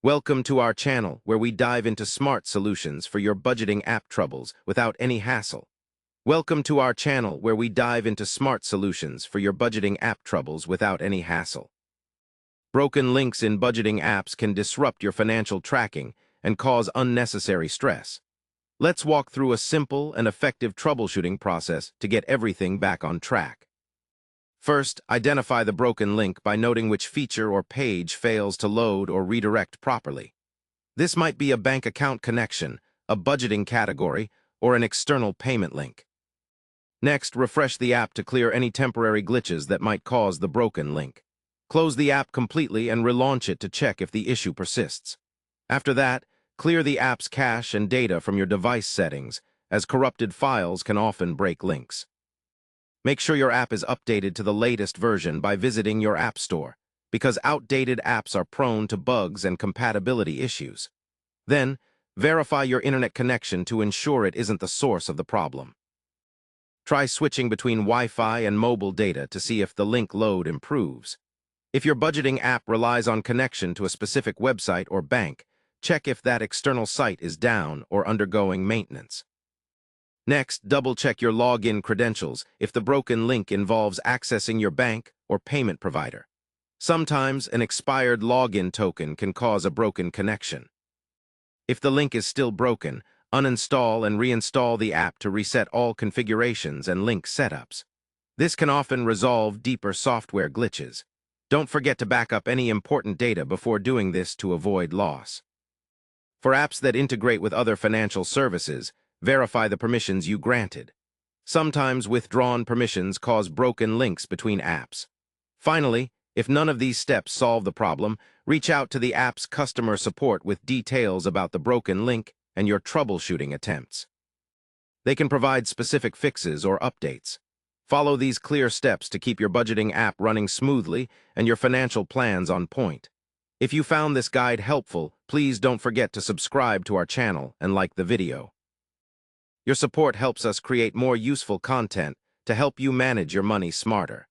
Welcome to our channel, where we dive into smart solutions for your budgeting app troubles without any hassle. Welcome to our channel, where we dive into smart solutions for your budgeting app troubles without any hassle. Broken links in budgeting apps can disrupt your financial tracking and cause unnecessary stress. Let's walk through a simple and effective troubleshooting process to get everything back on track. First, identify the broken link by noting which feature or page fails to load or redirect properly. This might be a bank account connection, a budgeting category, or an external payment link. Next, refresh the app to clear any temporary glitches that might cause the broken link. Close the app completely and relaunch it to check if the issue persists. After that, clear the app's cache and data from your device settings, as corrupted files can often break links. Make sure your app is updated to the latest version by visiting your app store, because outdated apps are prone to bugs and compatibility issues. Then, verify your internet connection to ensure it isn't the source of the problem. Try switching between Wi-Fi and mobile data to see if the link load improves. If your budgeting app relies on connection to a specific website or bank, check if that external site is down or undergoing maintenance. Next, double-check your login credentials if the broken link involves accessing your bank or payment provider. Sometimes an expired login token can cause a broken connection. If the link is still broken, uninstall and reinstall the app to reset all configurations and link setups. This can often resolve deeper software glitches. Don't forget to back up any important data before doing this to avoid loss. For apps that integrate with other financial services, verify the permissions you granted. Sometimes withdrawn permissions cause broken links between apps. Finally, if none of these steps solve the problem, reach out to the app's customer support with details about the broken link and your troubleshooting attempts. They can provide specific fixes or updates. Follow these clear steps to keep your budgeting app running smoothly and your financial plans on point. If you found this guide helpful, please don't forget to subscribe to our channel and like the video. Your support helps us create more useful content to help you manage your money smarter.